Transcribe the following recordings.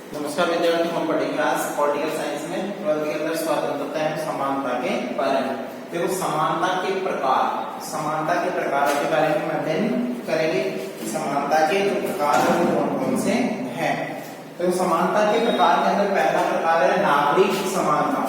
नमस्कार विद्यार्थी, हम पढ़ेंगे आज पॉलिटिकल साइंस में 12th के अंदर स्वतंत्रता एवं समानता के बारे में। देखो समानता के प्रकारों के बारे में अध्ययन करेंगे। समानता के जो प्रकार है वो कौन कौन से हैं। तो समानता के प्रकार के अंदर पहला प्रकार है नागरिक समानता।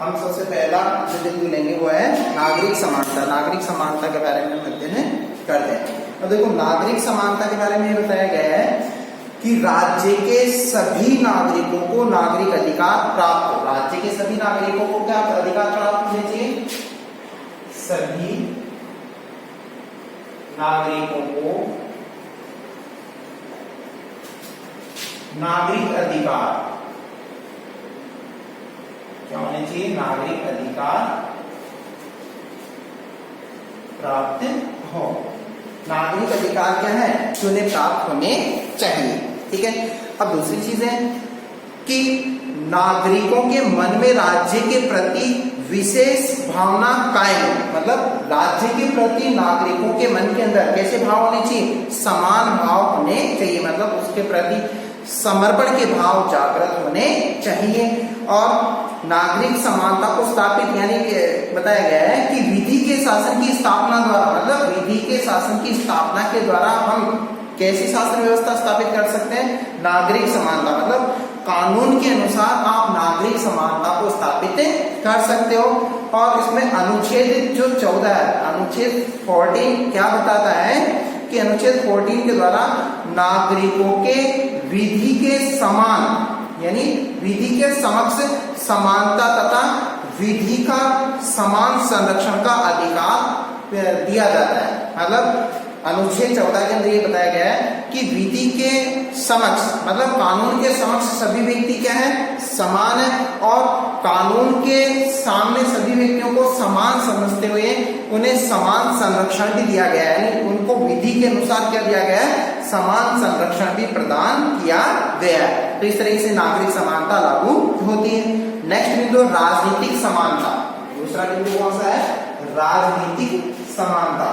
हम सबसे पहला जो बिंदु लेंगे वो है नागरिक समानता। नागरिक समानता के बारे में हम अध्ययन करते हैं। तो देखो नागरिक समानता के बारे में ये बताया गया है कि राज्य के सभी नागरिकों को नागरिक अधिकार प्राप्त हो। राज्य के सभी नागरिकों को क्या अधिकार प्राप्त होने चाहिए? सभी नागरिकों को नागरिक अधिकार क्या होने चाहिए? नागरिक अधिकार प्राप्त हो। नागरिक अधिकार क्या है? जो उन्हें प्राप्त होने चाहिए। ठीक है। अब दूसरी चीज है कि नागरिकों के मन में राज्य के प्रति विशेष भावना कायम हो। मतलब राज्य के प्रति नागरिकों के मन के अंदर कैसे भाव होने चाहिए? समान भाव होने चाहिए। मतलब उसके प्रति समर्पण के भाव जागृत होने चाहिए। और नागरिक समानता को स्थापित यानी बताया गया है कि विधि के शासन की स्थापना द्वारा, मतलब विधि के शासन की स्थापना के द्वारा हम कैसी शासन व्यवस्था स्थापित कर सकते हैं? नागरिक समानता। मतलब कानून के अनुसार आप नागरिक समानता को स्थापित कर सकते हो। और इसमें अनुच्छेद जो 14 है, अनुच्छेद 14 क्या बताता है कि अनुच्छेद 14 के द्वारा नागरिकों के विधि के समान यानी विधि के समक्ष समानता तथा विधि का समान संरक्षण का अधिकार दिया जाता है। मतलब अनुच्छेद 14 के अंदर ये बताया गया है कि विधि के समक्ष मतलब कानून के समक्ष सभी व्यक्ति क्या है? समान है। और कानून के सामने सभी व्यक्तियों को समान समझते हुए उन्हें समान संरक्षण भी दिया गया है। यानी उनको विधि के अनुसार क्या दिया गया है? समान संरक्षण भी प्रदान किया गया है। तो इस तरीके से नागरिक समानता लागू होती है। नेक्स्ट बिंदु राजनीतिक समानता। दूसरा बिंदु कौन सा है? राजनीतिक समानता।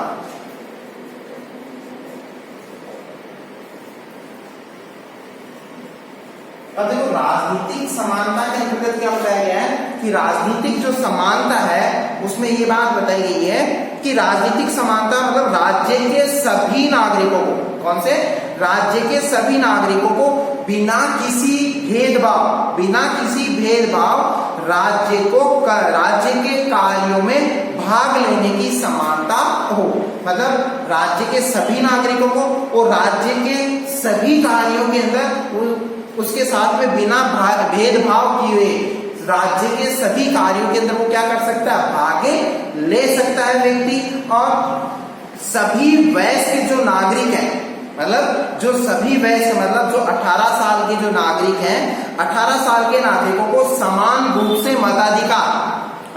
अब देखो राजनीतिक समानता के अंतर्गत क्या बताया गया है कि राजनीतिक जो समानता है उसमें ये बात बताई गई है कि राजनीतिक समानता मतलब राज्य के सभी नागरिकों को, कौन से? राज्य के सभी नागरिकों को बिना किसी भेदभाव राज्य के कार्यों में भाग लेने की समानता हो। मतलब राज्य के सभी नागरिकों को और राज्य के सभी कार्यों के अंदर उसके साथ में बिना भेदभाव किए राज्य के सभी कार्यों के अंदर वो क्या कर सकता है? भाग ले सकता है व्यक्ति। और सभी वयस्क जो नागरिक हैं, मतलब जो सभी वयस्क मतलब जो 18 साल के जो नागरिक हैं, 18 साल के नागरिकों को समान रूप से मताधिकार,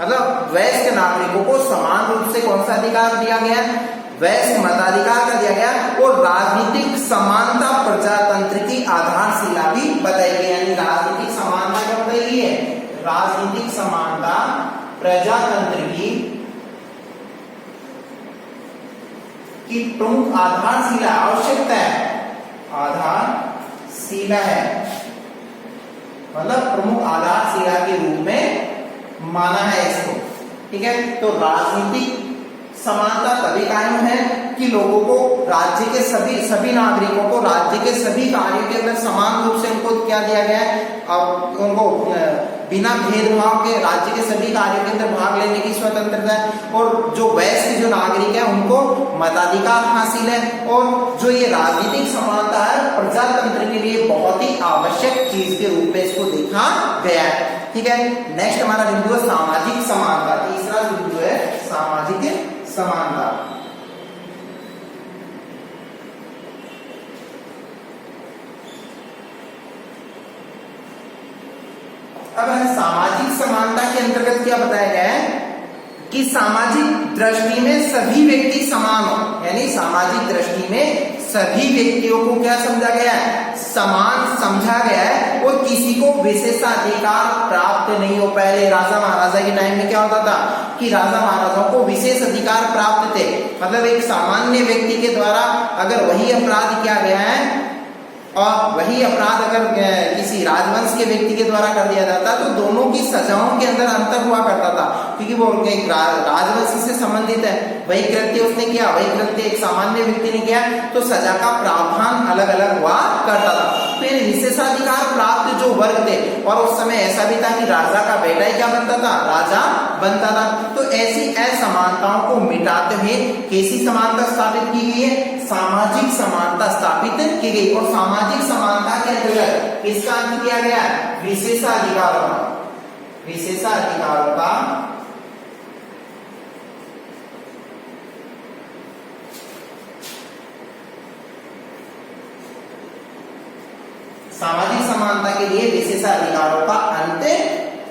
मतलब वयस्क नागरिकों को समान रूप से कौन सा अधिकार दिया गया? वयस्क मताधिकार का दिया गया। और राजनीतिक समानता प्रजातंत्र की आधारशिला भी बताई गई। यानी राजनीतिक समानता क्या बताई गई है? राजनीतिक समानता प्रजातंत्र की प्रमुख आधारशिला, आवश्यकता है, आधारशिला है। मतलब प्रमुख आधारशिला के रूप में माना है इसको। ठीक है। तो राजनीतिक समानता तभी कायम है कि लोगों को राज्य के सभी नागरिकों को राज्य के सभी कार्यों के अंदर समान रूप से उनको क्या दिया गया है? और उनको बिना भेदभाव के राज्य के सभी कार्यों के अंदर भाग लेने की स्वतंत्रता है। और जो वयस्क जो नागरिक है उनको मताधिकार हासिल है। और जो ये राजनीतिक समानता है प्रजातंत्र के लिए बहुत ही आवश्यक चीज के रूप में इसको देखा गया है। ठीक है। नेक्स्ट हमारा बिंदु है सामाजिक समानता। तीसरा बिंदु है सामाजिक समानता। अब सामाजिक समानता के अंतर्गत क्या बताया गया है कि सामाजिक दृष्टि में सभी व्यक्ति समान हो। यानी सामाजिक दृष्टि में सभी व्यक्तियों को क्या समझा गया है? समान समझा गया है। और किसी को विशेषाधिकार प्राप्त नहीं हो। पहले राजा महाराजा के टाइम में क्या होता था कि राजा महाराजाओं को विशेष अधिकार प्राप्त थे। मतलब एक सामान्य व्यक्ति के द्वारा अगर वही अपराध किया गया है और वही अपराध अगर किसी राजवंश के व्यक्ति के द्वारा कर दिया जाता तो दोनों की सजाओं के अंदर अंतर हुआ करता था, क्योंकि वो एक राजवंश से संबंधित है, वही कृत्य उसने किया, वही कृत्य एक सामान्य व्यक्ति ने किया, तो सजा का प्रावधान अलग अलग हुआ करता था। फिर विशेषाधिकार प्राप्त जो वर्ग थे, और उस समय ऐसा भी था कि राजा का बेटा ही क्या बनता था, राजा बनता था। तो ऐसी असमानताओं को मिटाते हुए कैसी समानता स्थापित की गई है, सामाजिक समानता स्थापित की गई। और सामाजिक समानता के अंतर्गत किसका अंत किया गया, विशेषाधिकारों का, विशेषाधिकारों का सामाजिक समानता के लिए विशेषाधिकारों का अंत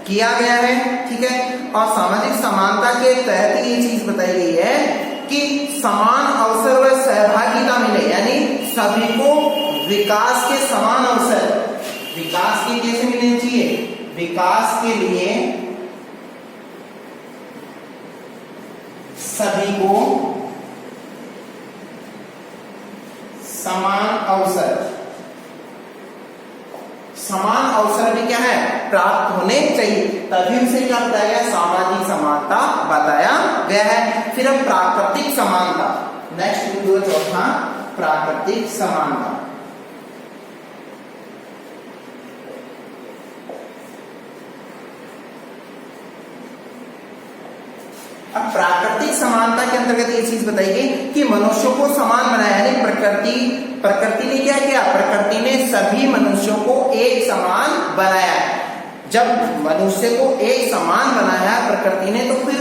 किया गया है, ठीक है। और सामाजिक समानता के तहत ये चीज बताई गई है कि समान अवसर व सहभागिता मिले, यानी सभी को विकास के समान अवसर, विकास के कैसे मिलने चाहिए, विकास के लिए सभी को समान अवसर, समान अवसर भी क्या है, प्राप्त होने चाहिए, तभी उसे क्या बताया गया, सामाजिक समानता बताया गया है। फिर अब प्राकृतिक समानता, नेक्स्ट बिंदु चौथा, प्राकृतिक समानता। अब प्राकृतिक समानता के अंतर्गत ये चीज बताई गई कि मनुष्यों को समान बनाया, यानी प्रकृति ने क्या किया, प्रकृति ने सभी मनुष्यों को एक समान बनाया। जब मनुष्य को एक समान बनाया प्रकृति ने, तो फिर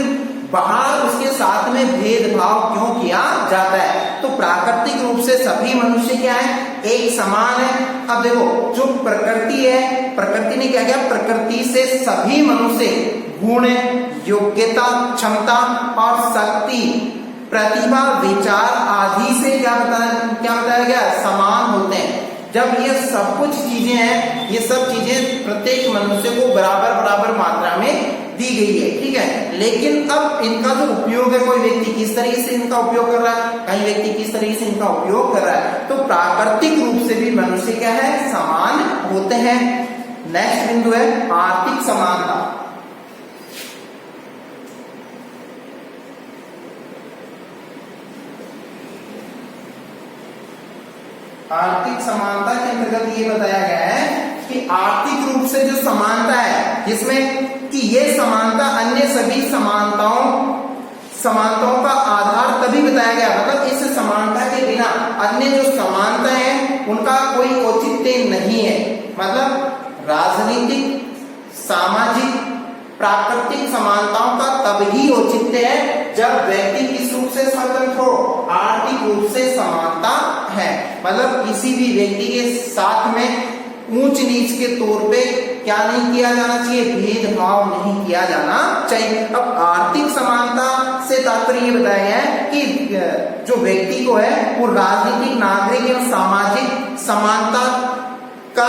बाहर उसके साथ में भेदभाव क्यों किया जाता है। तो प्राकृतिक रूप से सभी मनुष्य क्या है, एक समान है। अब देखो जो प्रकृति है, प्रकृति ने क्या किया, प्रकृति से सभी मनुष्य गुण, योग्यता, क्षमता और शक्ति, प्रतिभा, विचार आदि से क्या बताया गया, समान होते हैं। जब ये सब कुछ चीजें हैं, ये सब चीजें प्रत्येक मनुष्य को बराबर बराबर मात्रा में दी गई है, ठीक है। लेकिन अब इनका जो उपयोग है, कोई व्यक्ति किस तरीके से इनका उपयोग कर रहा है, कई व्यक्ति किस तरीके से इनका उपयोग कर रहा है। तो प्राकृतिक रूप से भी मनुष्य क्या है, समान होते हैं। नेक्स्ट बिंदु है आर्थिक समानता। आर्थिक समानता के अंतर्गत ये बताया गया है कि आर्थिक रूप से जो समानता है, जिसमें कि ये समानता अन्य सभी समानताओं का आधार तभी बताया गया, मतलब इस समानता के बिना अन्य जो समानता है उनका कोई औचित्य नहीं है। मतलब राजनीतिक, सामाजिक, प्राकृतिक समानताओं का तब ही औचित्य है जब व्यक्ति किस रूप से स्वतंत्र हो, आर्थिक रूप से समानता है। मतलब किसी भी व्यक्ति के साथ में ऊंच नीच के तौर पे क्या नहीं किया जाना चाहिए, भेदभाव नहीं किया जाना चाहिए। अब आर्थिक समानता से तात्पर्य ये बताया गया है कि जो व्यक्ति को है वो राजनीतिक, नागरिक एवं सामाजिक समानता का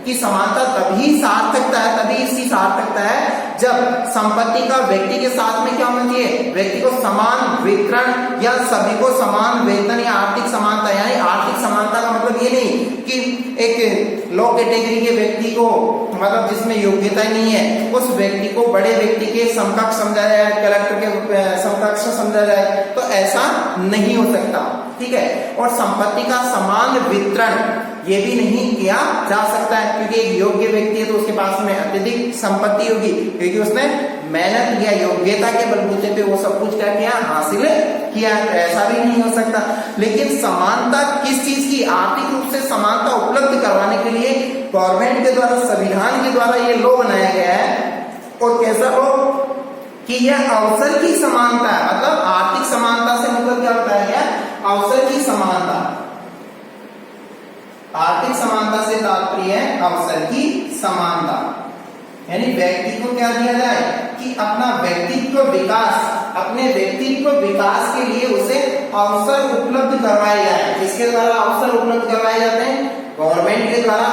की समानता तभी सार्थकता है, तभी इसकी सार्थकता है जब संपत्ति का व्यक्ति के साथ में क्या होना चाहिए, व्यक्ति को समान वितरण या सभी को समान वेतन, या आर्थिक समानता। यानी आर्थिक समानता का मतलब ये नहीं कि एक लो कैटेगरी के व्यक्ति को, मतलब जिसमें योग्यता नहीं है, उस व्यक्ति को बड़े व्यक्ति के समकक्ष समझा जाए, कलेक्टर के समकक्ष समझा जाए, तो ऐसा नहीं हो सकता, ठीक है। और संपत्ति का समान वितरण ये भी नहीं किया जा सकता है, क्योंकि एक योग्य व्यक्ति है तो उसके पास में अत्यधिक संपत्ति होगी, क्योंकि उसने मेहनत या योग्यता के बलबूते पे वो सब कुछ क्या किया, हासिल किया। ऐसा भी नहीं हो सकता। लेकिन समानता किस चीज की, आर्थिक रूप से समानता उपलब्ध करवाने के लिए गवर्नमेंट के द्वारा, संविधान के द्वारा ये लॉ बनाया गया है। और कैसा लॉ कि यह अवसर की समानता है। मतलब आर्थिक समानता से मतलब क्या बताया गया, अवसर की समानता। आर्थिक समानता से तात्पर्य है अवसर की समानता, यानी व्यक्ति को क्या दिया जाए कि अपना व्यक्तित्व विकास, अपने व्यक्तित्व विकास के लिए उसे अवसर उपलब्ध करवाए जाए। किसके द्वारा अवसर उपलब्ध करवाए जाते हैं, गवर्नमेंट के द्वारा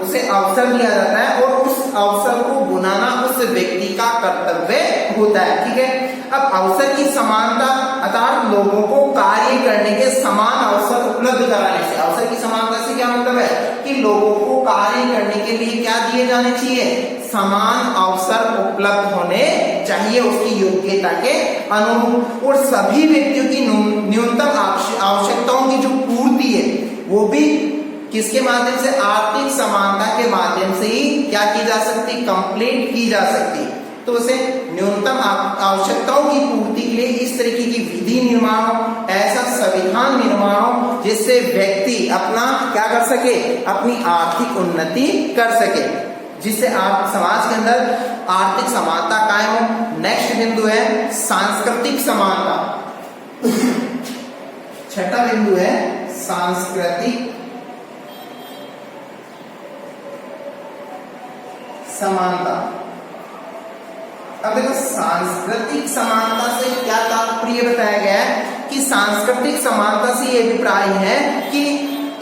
उसे अवसर दिया जाता है, और उस अवसर को बुनाना उस व्यक्ति का कर्तव्य होता है, ठीक है। अब अवसर की समानता अर्थात लोगों को कार्य करने के समान अवसर उपलब्ध कराने से, अवसर की समानता से क्या मतलब है कि लोगों को कार्य करने के लिए क्या दिए जाने चाहिए, समान अवसर उपलब्ध होने चाहिए उसकी योग्यता के अनुरूप, और सभी व्यक्तियों की न्यूनतम आवश्यकताओं की जो पूर्ति है वो भी किसके माध्यम से, आर्थिक समानता के माध्यम से ही क्या की जा सकती, कंप्लीट की जा सकती। तो उसे न्यूनतम आवश्यकताओं की पूर्ति के लिए इस तरीके की विधि निर्माण हो, ऐसा संविधान निर्माण हो जिससे व्यक्ति अपना क्या कर सके, अपनी आर्थिक उन्नति कर सके, जिससे आप समाज के अंदर आर्थिक समानता कायम हो। नेक्स्ट बिंदु है सांस्कृतिक समानता। छठा बिंदु है सांस्कृतिक समानता। अब देखो सांस्कृतिक समानता से क्या तात्पर्य बताया गया है कि सांस्कृतिक समानता से ये अभिप्राय है कि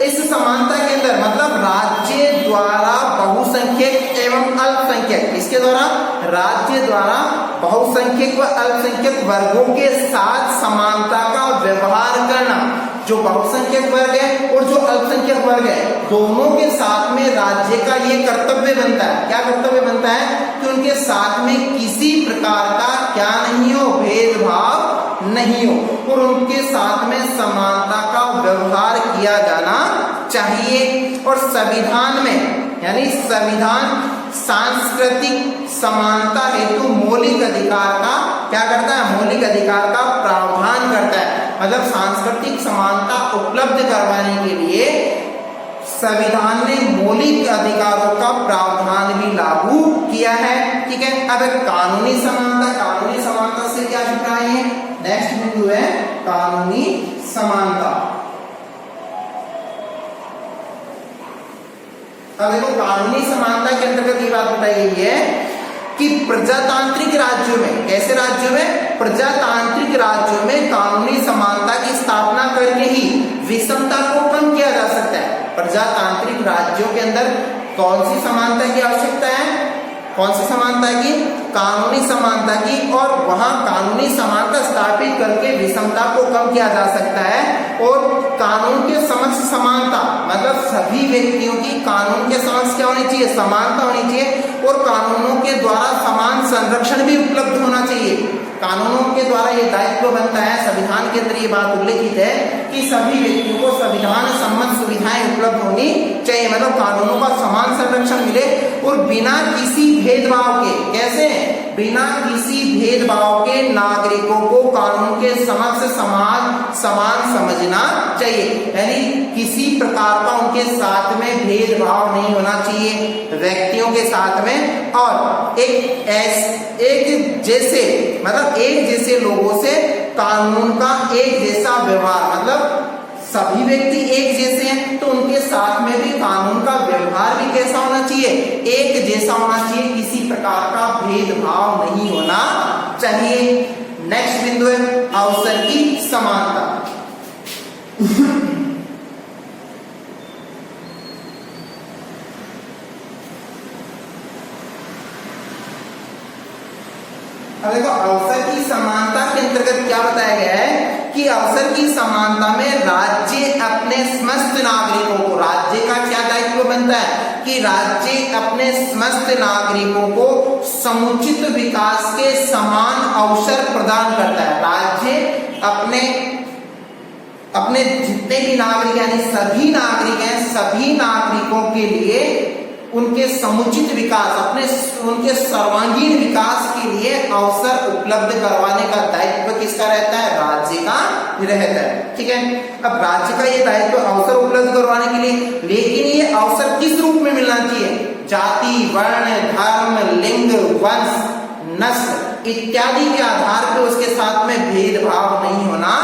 इस समानता के अंदर मतलब राज्य द्वारा बहुसंख्यक एवं अल्पसंख्यक, इसके द्वारा राज्य द्वारा बहुसंख्यक व अल्पसंख्यक वर्गों के साथ समानता का व्यवहार करना। जो बहुसंख्यक वर्ग है और जो अल्पसंख्यक वर्ग है दोनों के साथ में राज्य का ये कर्तव्य बनता है, क्या कर्तव्य बनता है कि उनके साथ में किसी प्रकार का क्या नहीं हो, भेदभाव नहीं हो, और उनके साथ में समानता का व्यवहार किया जाना चाहिए। और संविधान में यानी संविधान सांस्कृतिक समानता हेतु मौलिक अधिकार का क्या करता है, मौलिक अधिकार का प्रावधान करता है। मतलब सांस्कृतिक समानता उपलब्ध करवाने के लिए संविधान ने मौलिक अधिकारों का प्रावधान भी लागू किया है। ठीक है, अब कानूनी समानता, कानूनी समानता से क्या अभिप्राय है, नेक्स्ट बिंदु है कानूनी समानता। अब देखो कानूनी समानता के अंतर्गत ये बात बताई गई है कि प्रजातांत्रिक राज्यों में, कैसे राज्यों में, प्रजातांत्रिक राज्यों में कानूनी समानता की स्थापना करके ही विषमता को कम किया जा सकता है। प्रजातांत्रिक राज्यों के अंदर कौन सी समानता की आवश्यकता है, कौन सी समानता की, कानूनी समानता की, और वहां कानूनी समानता स्थापित करके विषमता को कम किया जा सकता है। और कानून के समक्ष समानता मतलब सभी व्यक्तियों की कानून के समक्ष क्या होनी चाहिए, समानता होनी चाहिए, और कानूनों के द्वारा समान संरक्षण भी उपलब्ध होना चाहिए। कानूनों के द्वारा ये दायित्व बनता है, संविधान के अंदर ये बात उल्लेखित है कि सभी व्यक्तियों को संविधान सम्मत सुविधाएं उपलब्ध होनी चाहिए, मतलब कानूनों का समान संरक्षण मिले और बिना किसी भेदभाव के, कैसे, बिना किसी भेदभाव के नागरिकों को कानून के समक्ष समान समझना चाहिए। यानी किसी प्रकार का उनके साथ में भेदभाव नहीं होना चाहिए व्यक्तियों के साथ में, और एक जैसे मतलब एक जैसे लोगों से कानून का एक जैसा व्यवहार, मतलब सभी व्यक्ति एक जैसे हैं तो उनके साथ में भी कानून का व्यवहार भी कैसा होना चाहिए, एक जैसा होना चाहिए, किसी प्रकार का भेदभाव नहीं होना चाहिए। नेक्स्ट बिंदु है अवसर की समानता। अब देखो अवसर की समानता के अंतर्गत क्या बताया गया है कि अवसर की समानता में राज्य अपने समस्त नागरिकों को, राज्य का क्या दायित्व बनता है कि राज्य अपने समस्त नागरिकों को समुचित विकास के समान अवसर प्रदान करता है। राज्य अपने जितने भी नागरिक यानी सभी नागरिक हैं, सभी नागरिकों के लिए उनके समुचित विकास, उनके सर्वांगीण विकास के लिए अवसर उपलब्ध करवाने का दायित्व किसका रहता है, राज्य का रहता है। ठीक है, अब राज्य का ये दायित्व अवसर उपलब्ध करवाने के लिए, लेकिन ये अवसर किस रूप में मिलना चाहिए, जाति, वर्ण, धर्म, लिंग, वंश, नस्ल इत्यादि के आधार पर उसके साथ में भेदभाव नहीं होना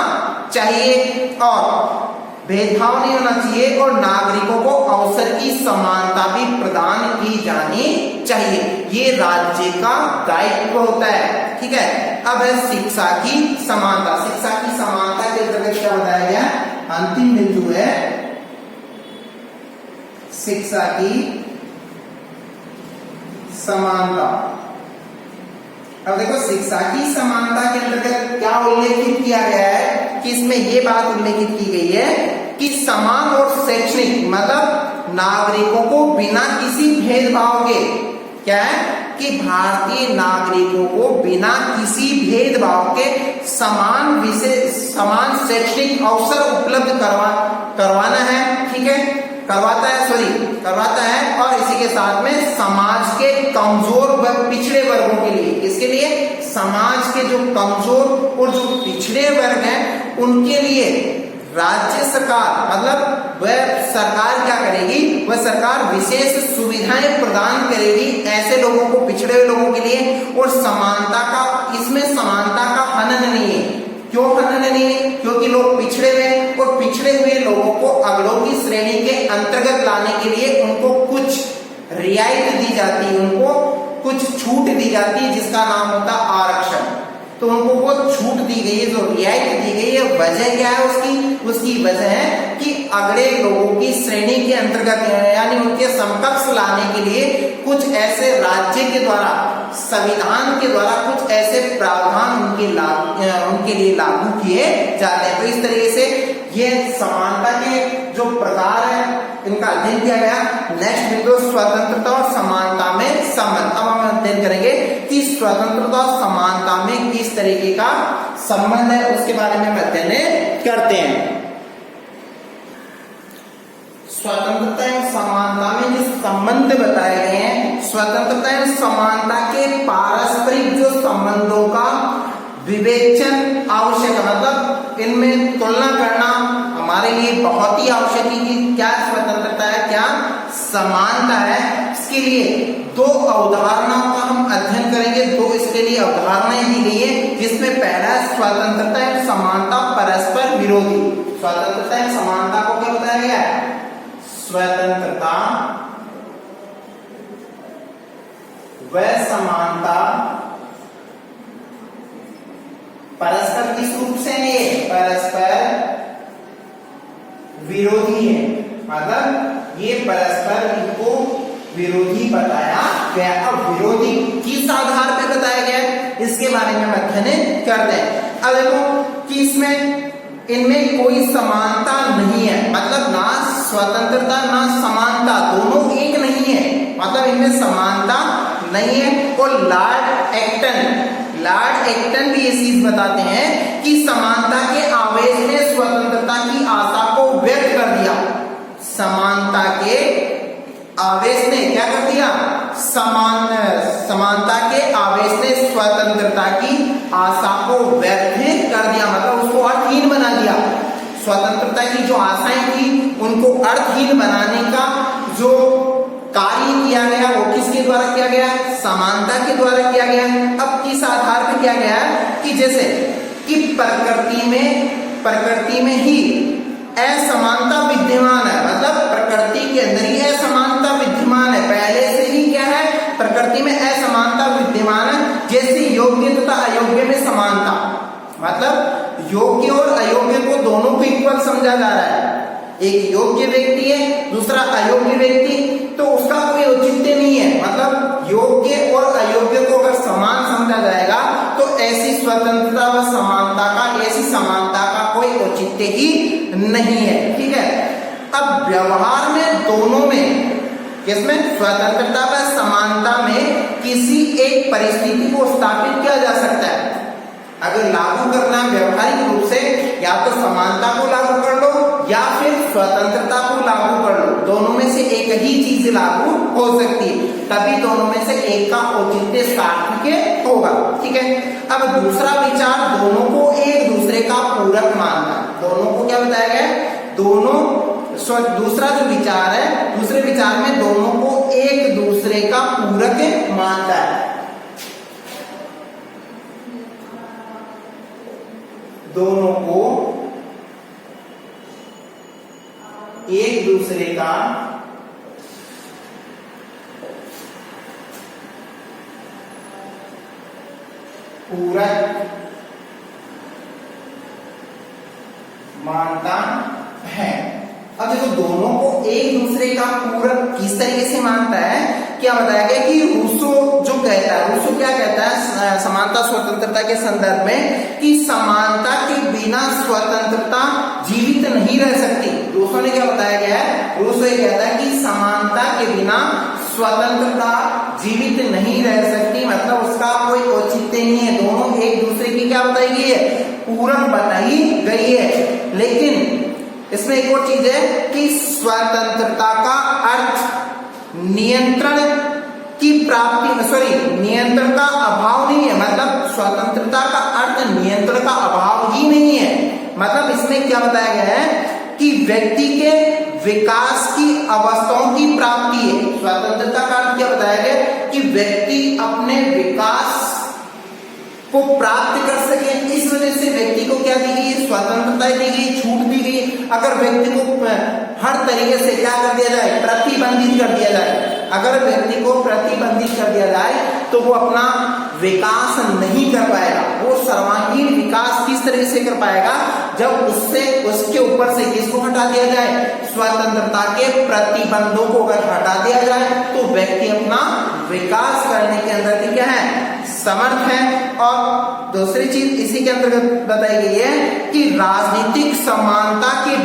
चाहिए, और भेदभाव नहीं होना चाहिए, और नागरिकों को अवसर की समानता भी प्रदान की जानी चाहिए। ये राज्य का दायित्व होता है। ठीक है, अब है शिक्षा की समानता। शिक्षा की समानता के अंतर्गत क्या बताया गया, अंतिम बिंदु है शिक्षा की समानता। अब देखो शिक्षा की समानता के अंतर्गत क्या उल्लेखित किया गया है कि इसमें ये बात उल्लेखित की गई है कि समान और शैक्षणिक मतलब नागरिकों को बिना किसी भेदभाव के, क्या है कि भारतीय नागरिकों को बिना किसी भेदभाव के समान शैक्षणिक अवसर उपलब्ध करवाना है, ठीक है, करवाता है। और इसी के साथ में समाज के कमजोर व पिछड़े वर्गों के लिए, इसके लिए समाज के जो कमजोर और जो पिछड़े वर्ग हैं उनके लिए राज्य सरकार मतलब वह सरकार क्या करेगी, वह सरकार विशेष सुविधाएं प्रदान करेगी ऐसे लोगों को, पिछड़े हुए लोगों के लिए। और समानता का, इसमें समानता का हनन नहीं है। क्यों हनन नहीं है? क्योंकि लोग पिछड़े हुए, और पिछड़े हुए लोगों को अगलों की श्रेणी के अंतर्गत लाने के लिए उनको कुछ रियायत दी जाती है, उनको कुछ छूट दी जाती है, जिसका नाम होता है आरक्षण। तो उनको वो छूट दी गई है, जो रियायत दी गई है, वजह क्या है उसकी वजह है कि अगले लोगों की श्रेणी के अंतर्गत यानी उनके समकक्ष लाने के लिए कुछ ऐसे राज्य के द्वारा, संविधान के द्वारा कुछ ऐसे प्रावधान उनके लिए लागू किए जाते हैं। तो इस तरीके से ये समानता के जो प्रकार है इनका अध्ययन किया गया। नेक्स्ट बिंदु स्वतंत्रता और समानता में संबंध। अब हम अध्ययन करेंगे कि स्वतंत्रता और समानता में किस तरीके का संबंध है, उसके बारे में हम अध्ययन करते हैं। स्वतंत्रता एवं समानता में जो संबंध बताए गए हैं, स्वतंत्रता एवं समानता के पारस्परिक जो संबंधों का विवेचन आवश्यक है, मतलब इनमें तुलना करना हमारे लिए बहुत ही आवश्यक है कि क्या स्वतंत्रता है, क्या समानता है। इसके लिए दो अवधारणाओं का हम अध्ययन करेंगे। दो इसके लिए अवधारणाएं दी गई है, जिसमें पहला है स्वतंत्रता एवं समानता परस्पर विरोधी। स्वतंत्रता एवं समानता को क्या बताया गया है? स्वतंत्रता व समानता परस्पर किस रूप से है? परस्पर विरोधी है, मतलब ये परस्पर इनको विरोधी बताया गया। अब विरोधी किस आधार पे बताया गया, इसके बारे में हम अध्ययन करते हैं। अब देखो कि इनमें कोई समानता नहीं है, मतलब ना स्वतंत्रता ना समानता, दोनों एक नहीं है, मतलब इनमें समानता नहीं है। और लॉर्ड एक्टन भी ये चीज बताते हैं कि समानता के आवेश ने स्वतंत्रता की आशा को व्यक्त कर दिया। समानता के आवेश ने क्या कर दिया? समानता के आवेश ने स्वतंत्रता की आशा को व्यक्त कर दिया, मतलब उसको अर्थहीन बना दिया। स्वतंत्रता की जो आशाएं थी उनको अर्थहीन बनाने का जो कार्य किया गया वो किसके द्वारा किया गया? समानता के द्वारा किया गया। अब किस आधार पर किया गया कि जैसे कि प्रकृति में ही असमानता विद्यमान है, मतलब प्रकृति के अंदर ही असमानता विद्यमान है, पहले से ही क्या है? प्रकृति में असमानता विद्यमान है। जैसे योग्य तथा अयोग्य में समानता, मतलब योग्य और अयोग्य को दोनों को इक्वल समझा जा रहा है। एक योग्य व्यक्ति है, दूसरा अयोग्य व्यक्ति, तो उसका कोई औचित्य नहीं है, मतलब योग्य और अयोग्य को अगर समान समझा जाएगा तो ऐसी स्वतंत्रता व समानता का, ऐसी समानता का कोई औचित्य ही नहीं है, ठीक है। अब व्यवहार में दोनों में, किसमें? स्वतंत्रता व समानता में किसी एक परिस्थिति को स्थापित किया जा सकता है। अगर लागू करना व्यवहारिक रूप से, या तो समानता को लागू कर लो या फिर स्वतंत्रता को लागू कर लो, दोनों में से एक ही चीज लागू हो सकती है, तभी दोनों में से एक का औचित्य सार्थक होगा, ठीक है। अब दूसरा विचार दोनों को एक दूसरे का पूरक मानना, दोनों को क्या बताया गया? दूसरा जो विचार है, दूसरे विचार में दोनों को एक दूसरे का पूरक मानता है, दोनों को एक दूसरे का पूरक मानता है। अब देखो दोनों को एक दूसरे का पूरक किस तरीके से मानता है, क्या बताया गया कि रूसो जो कहता है, रूसो क्या कहता है समानता स्वतंत्रता के संदर्भ में, कि समानता के बिना स्वतंत्रता जीवित नहीं रह सकती। रूसो ने क्या बताया गया है, रूसो ये कहता है कि समानता के बिना स्वतंत्रता जीवित नहीं रह सकती, मतलब उसका कोई औचित्य नहीं है, दोनों एक दूसरे की क्या बताई गई है, पूरक बताई गई है। लेकिन इसमें एक और चीज है कि स्वतंत्रता का अर्थ नियंत्रण की प्राप्ति, नियंत्रण का अभाव नहीं है, मतलब स्वतंत्रता का अर्थ नियंत्रण का अभाव ही नहीं है। मतलब इसमें क्या बताया गया है कि व्यक्ति के विकास की अवस्थाओं की प्राप्ति है। स्वतंत्रता का अर्थ क्या बताया गया कि व्यक्ति अपने विकास को प्राप्त कर सके, इस वजह से व्यक्ति को क्या दी गई, स्वतंत्रता दी गई, छूट दी गई। अगर व्यक्ति को हर तरीके से क्या कर दिया जाए, प्रतिबंधित कर दिया जाए, अगर व्यक्ति को प्रतिबंधित कर दिया जाए तो वो अपना विकास नहीं कर पाएगा। वो सर्वांगीण विकास किस तरह से कर पाएगा, जब उससे उसके ऊपर से किसको हटा दिया जाए, स्वतंत्रता के प्रतिबंधों को अगर हटा दिया जाए तो व्यक्ति अपना विकास करने के अंदर क्या है, समर्थ है। और दूसरी चीज इसी के अंतर्गत बताई गई है कि राजनीतिक समानता के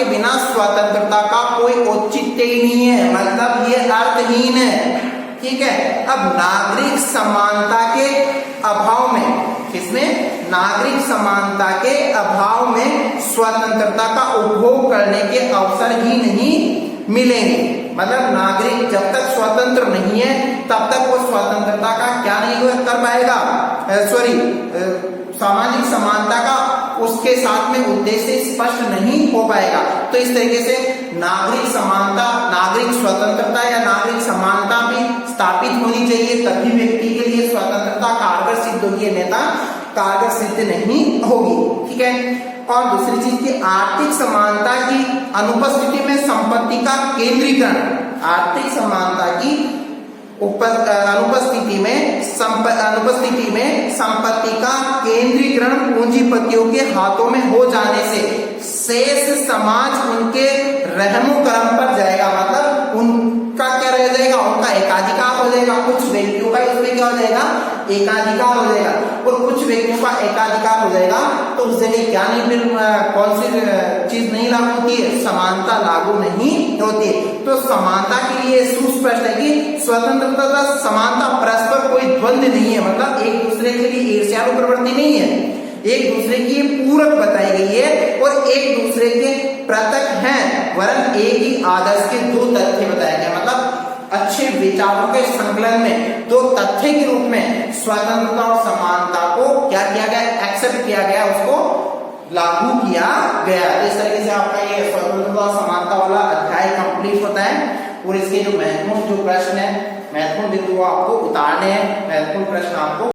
बिना स्वतंत्रता का कोई औचित्य ही नहीं है, मतलब ये अर्थहीन है। ठीक है, अब नागरिक समानता के अभाव में, किसमें, नागरिक समानता के अभाव में स्वतंत्रता का उपभोग करने के अवसर ही नहीं मिलेंगे। मतलब नागरिक जब तक स्वतंत्र नहीं है तब तक वो स्वतंत्रता का क्या नहीं कर पाएगा, सामाजिक समानता का उसके साथ में उद्देश्य स्पष्ट नहीं हो पाएगा। तो इस तरीके से नागरिक समानता, नागरिक स्वतंत्रता या नागरिक समानता भी स्थापित होनी चाहिए, तभी व्यक्ति के लिए स्वतंत्रता कारगर सिद्ध होगी, नेता कारगर सिद्ध नहीं होगी। ठीक है, और दूसरी चीज की आर्थिक समानता की अनुपस्थिति में संपत्ति का केंद्रीकरण, आर्थिक समानता की अनुपस्थिति में संपत्ति का केंद्रीकरण पूंजीपतियों के हाथों में हो जाने से शेष समाज उनके रहमो कर्म पर जाएगा, मतलब उनका क्या रह जाएगा, उनका एकाधिकार हो जाएगा। कुछ व्यक्तियों का इसमें क्या हो जाएगा, एकाधिकार हो जाएगा, और कुछ व्यक्तियों का एकाधिकार हो जाएगा तो उस जगह क्या नहीं, फिर कौन सी चीज नहीं लागू होती है, समानता लागू नहीं होती। तो समानता के लिए सुस्पष्ट है कि स्वतंत्रता तथा समानता परस्पर कोई द्वंद्व नहीं है, मतलब एक दूसरे के लिए ईर्ष्यालु प्रवृत्ति नहीं है, एक दूसरे की पूरक बताई गई है और एक दूसरे के पृथक हैं, वरन एक ही आदर्श के दो तथ्य बताए गए। मतलब अच्छे विचारों के संकलन में दो तथ्य के रूप में स्वतंत्रता और समानता को क्या किया गया, एक्सेप्ट किया गया, उसको लागू किया गया। इस तरीके से आपका ये स्वतंत्रता और समानता वाला अध्याय कंप्लीट होता है। और इसके जो महत्वपूर्ण जो प्रश्न है, महत्वपूर्ण बिंदु आपको उतारने हैं, महत्वपूर्ण प्रश्न आपको